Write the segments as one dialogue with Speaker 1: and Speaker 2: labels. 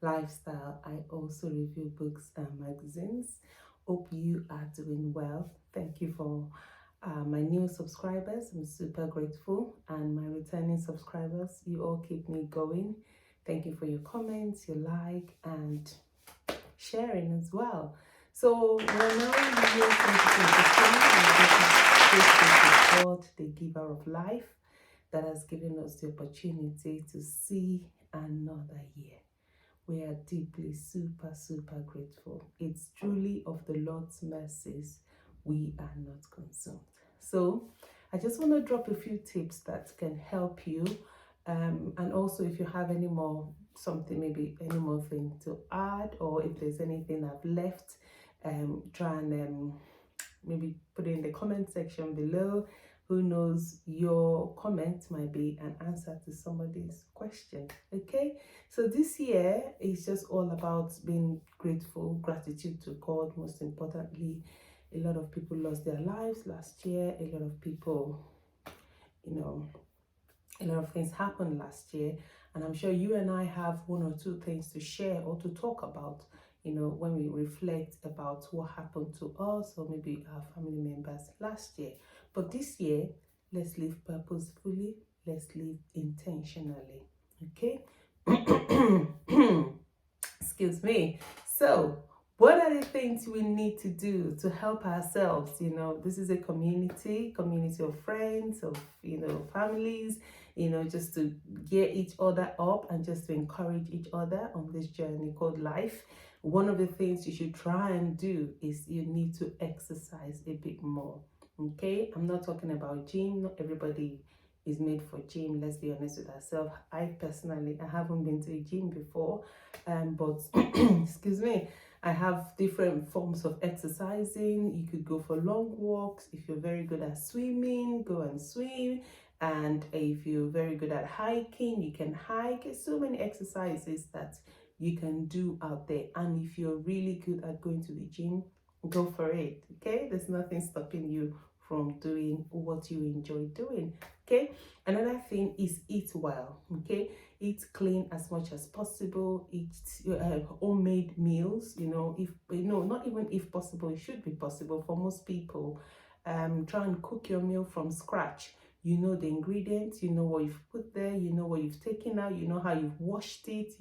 Speaker 1: lifestyle. I also review books and magazines. Hope you are doing well. Thank you for my new subscribers. I'm super grateful. And my returning subscribers, you all keep me going. Thank you for your comments, your like, and sharing as well. So we're now in the year 2023, and God, the giver of life, that has given us the opportunity to see another year. We are deeply, super grateful. It's truly of the Lord's mercies we are not consumed. So I just want to drop a few tips that can help you. And also, if you have any more maybe any more thing to add, or if there's anything I've left, try and maybe put it in the comment section below. Who knows, your comment might be an answer to somebody's question. Okay, so this year is just all about being grateful, gratitude to God. Most importantly, a lot of people lost their lives last year. A lot of people, a lot of things happened last year, and I'm sure you and I have one or two things to share or to talk about, when we reflect about what happened to us or maybe our family members last year. But this year, let's live purposefully, let's live intentionally. Okay. Excuse me. So what are the things we need to do to help ourselves? This is a community of friends, of families, just to gear each other up and just to encourage each other on this journey called life. One of the things you should try and do is you need to exercise a bit more. Okay, I'm not talking about gym. Not everybody is made for gym. Let's be honest with ourselves. I haven't been to a gym before, but excuse me, I have different forms of exercising. You could go for long walks. If you're very good at swimming, go and swim. And if you're very good at hiking, you can hike. There's so many exercises that you can do out there. And if you're really good at going to the gym, go for it. Okay, there's nothing stopping you from doing what you enjoy doing. Okay, another thing is eat well. Okay, eat clean as much as possible. Eat homemade meals. If not even if possible, it should be possible for most people. Try and cook your meal from scratch. You know the ingredients, you know what you've put there, you know what you've taken out, you know how you've washed it,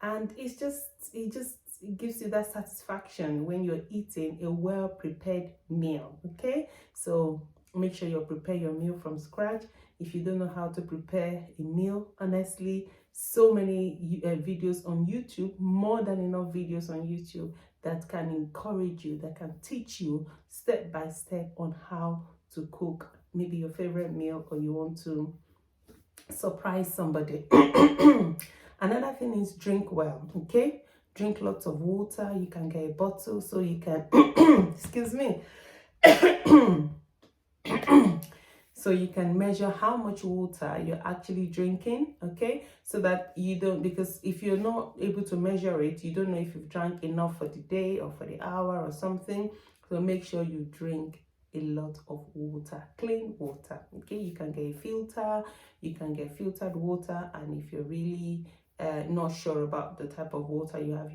Speaker 1: and it gives you that satisfaction when you're eating a well-prepared meal. Okay, so make sure you prepare your meal from scratch. If you don't know how to prepare a meal, honestly, so many videos on YouTube, more than enough videos on YouTube that can encourage you, that can teach you step by step on how to cook maybe your favorite meal, or you want to surprise somebody. Another thing is drink well. Okay, drink lots of water. You can get a bottle so you can excuse me. So you can measure how much water you're actually drinking, okay? So that you don't, because if you're not able to measure it, you don't know if you've drank enough for the day or for the hour or something. So make sure you drink a lot of water, clean water, okay? You can get a filter, you can get filtered water, and if you're really not sure about the type of water you have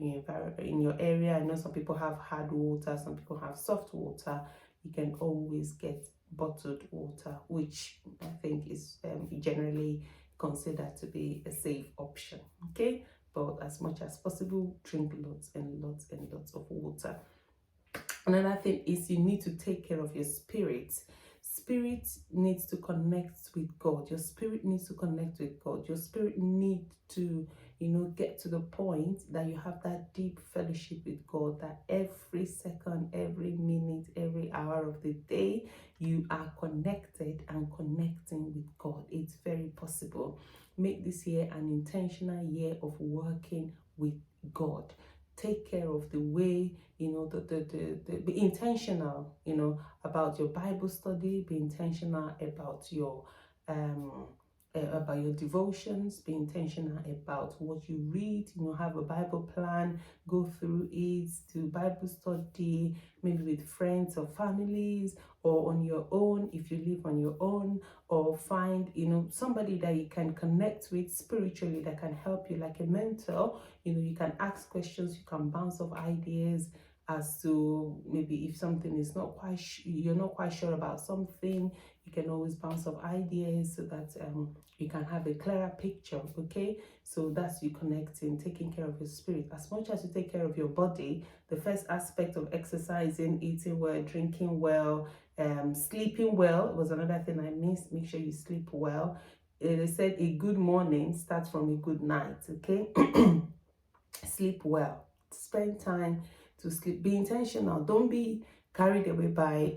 Speaker 1: in your area, I know some people have hard water, some people have soft water. You can always get bottled water, which I think is generally considered to be a safe option. Okay, but as much as possible, drink lots and lots and lots of water. Another thing is you need to take care of your spirit. Spirit needs to connect with God. Your spirit needs to connect with God. Your spirit needs to, get to the point that you have that deep fellowship with God, that every second, every minute, every hour of the day, you are connected and connecting with God. It's very possible. Make this year an intentional year of working with God. Take care of the way, be intentional, about your Bible study. Be intentional about your about your devotions. Be intentional about what you read. Have a Bible plan, go through it, do Bible study, maybe with friends or families, or on your own if you live on your own, or find somebody that you can connect with spiritually that can help you, like a mentor. You can ask questions, you can bounce off ideas as to maybe if something is not quite you're not quite sure about something. You can always bounce off ideas so that you can have a clearer picture. Okay, so that's you connecting, taking care of your spirit. As much as you take care of your body, the first aspect of exercising, eating well, drinking well, sleeping well was another thing I missed. Make sure you sleep well. They said a good morning starts from a good night. Okay. Sleep well, spend time to sleep, be intentional, don't be carried away by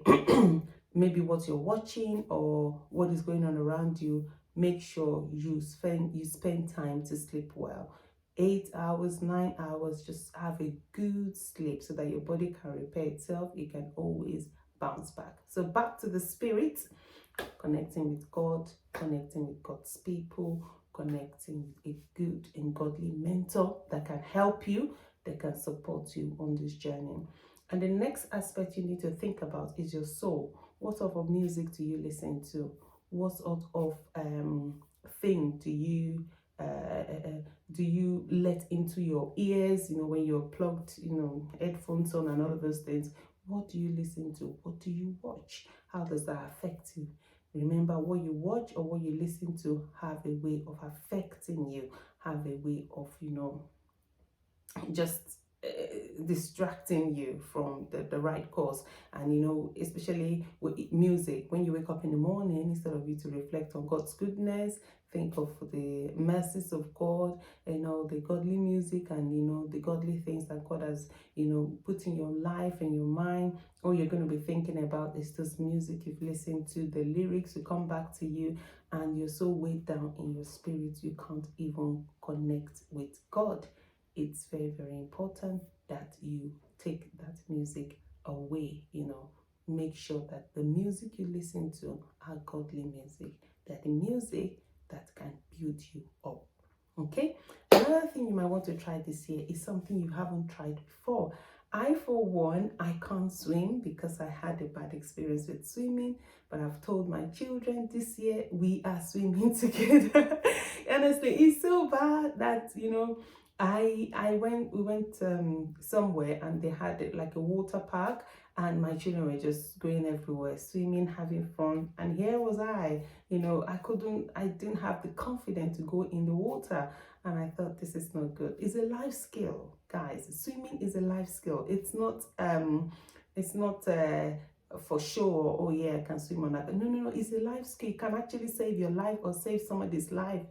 Speaker 1: maybe what you're watching or what is going on around you. Make sure you spend time to sleep well. 8 hours, 9 hours, just have a good sleep so that your body can repair itself. It can always bounce back. So back to the spirit, connecting with God, connecting with God's people, connecting with a good and godly mentor that can help you, that can support you on this journey. And the next aspect you need to think about is your soul. What sort of music do you listen to? What sort of thing do you let into your ears? When you're plugged, headphones on and all of those things. What do you listen to? What do you watch? How does that affect you? Remember, what you watch or what you listen to have a way of affecting you, have a way of, just distracting you from the right course. And especially with music, when you wake up in the morning, instead of you to reflect on God's goodness, think of the mercies of God, the godly music, and the godly things that God has put in your life and your mind. All you're going to be thinking about is this music you've listened to, the lyrics will come back to you, and you're so weighed down in your spirit you can't even connect with God. It's very, very important that you take that music away. Make sure that the music you listen to are godly music, that the music that can build you up. Okay, another thing you might want to try this year is something you haven't tried before. I, for one, I can't swim because I had a bad experience with swimming, but I've told my children this year we are swimming together. Honestly, it's so bad that we went somewhere and they had like a water park, and my children were just going everywhere, swimming, having fun, and here was I didn't have the confidence to go in the water, and I thought, this is not good. It's a life skill, guys. Swimming is a life skill. It's not for sure, oh yeah, I can swim on that. No, it's a life skill. It can actually save your life or save somebody's life.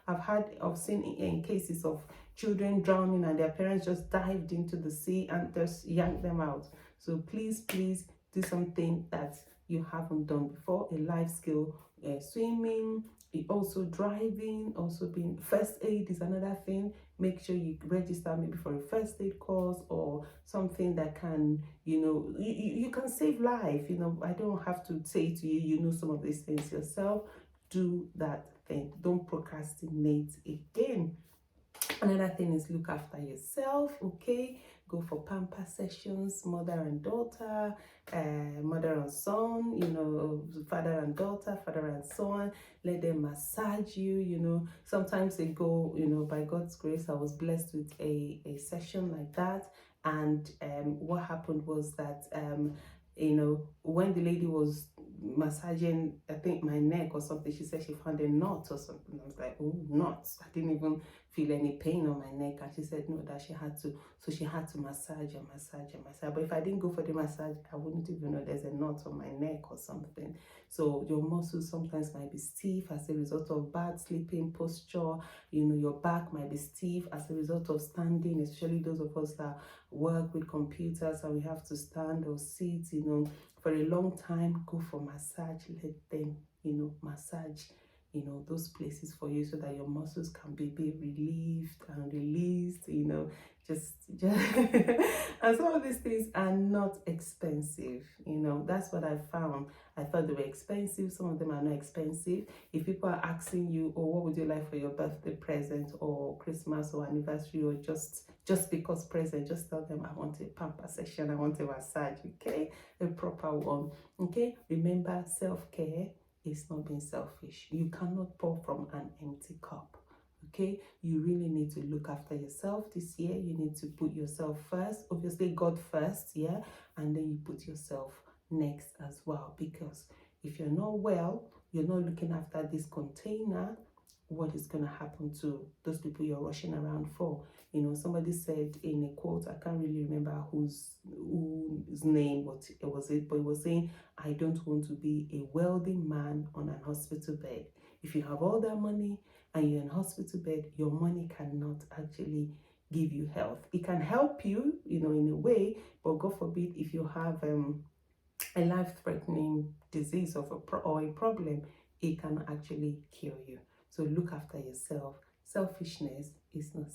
Speaker 1: I've seen in cases of children drowning and their parents just dived into the sea and just yanked them out. So please do something that you haven't done before. A life skill, swimming, also driving, also being first aid is another thing. Make sure you register maybe for a first aid course or something that can, you can save life. I don't have to say to you, some of these things yourself. Do that thing. Don't procrastinate again. Another thing is look after yourself. Okay, go for pamper sessions, mother and daughter, mother and son, father and daughter, father and son. Let them massage you. Sometimes they go, by God's grace, I was blessed with a session like that. And what happened was that when the lady was massaging, I think my neck or something, she said she found a knot or something. I was like, oh, knots. I didn't even feel any pain on my neck, and she said no, that she had to, so she had to massage. But if I didn't go for the massage, I wouldn't even know there's a knot on my neck or something. So your muscles sometimes might be stiff as a result of bad sleeping posture. Your back might be stiff as a result of standing, especially those of us that work with computers and we have to stand or sit for a long time. Go for massage. Let them massage those places for you so that your muscles can be relieved and released, just and some of these things are not expensive. That's what I found. I thought they were expensive. Some of them are not expensive. If people are asking you, oh, what would you like for your birthday present or Christmas or anniversary, or just because present, just tell them, I want a pamper session, I want a massage, okay? A proper one, okay? Remember, self-care is not being selfish. You cannot pour from an empty cup. Okay, you really need to look after yourself this year. You need to put yourself first, obviously God first, yeah, and then you put yourself next as well, because if you're not well, you're not looking after this container, what is going to happen to those people you're rushing around for? Somebody said in a quote, I can't really remember whose name, what it was, but it was saying, I don't want to be a wealthy man on an hospital bed. If you have all that money and you're in hospital bed, your money cannot actually give you health. It can help you, in a way, but God forbid if you have a life-threatening disease or a problem, it can actually kill you. So look after yourself. Selfishness is not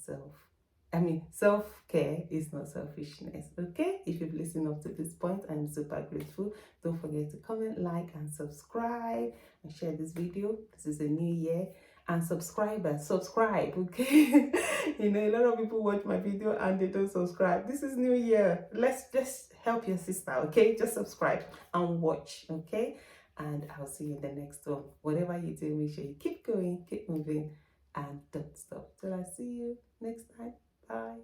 Speaker 1: self-care is not selfishness. Okay, if you've listened up to this point, I'm super grateful. Don't forget to comment, like, and subscribe, and share this video. This is a new year, and subscribe, okay? A lot of people watch my video and they don't subscribe. This is new year. Let's just help your sister, okay? Just subscribe and watch, okay? And I'll see you in the next one. Whatever you do, make sure you keep going, keep moving, and don't stop till I see you next time. Bye.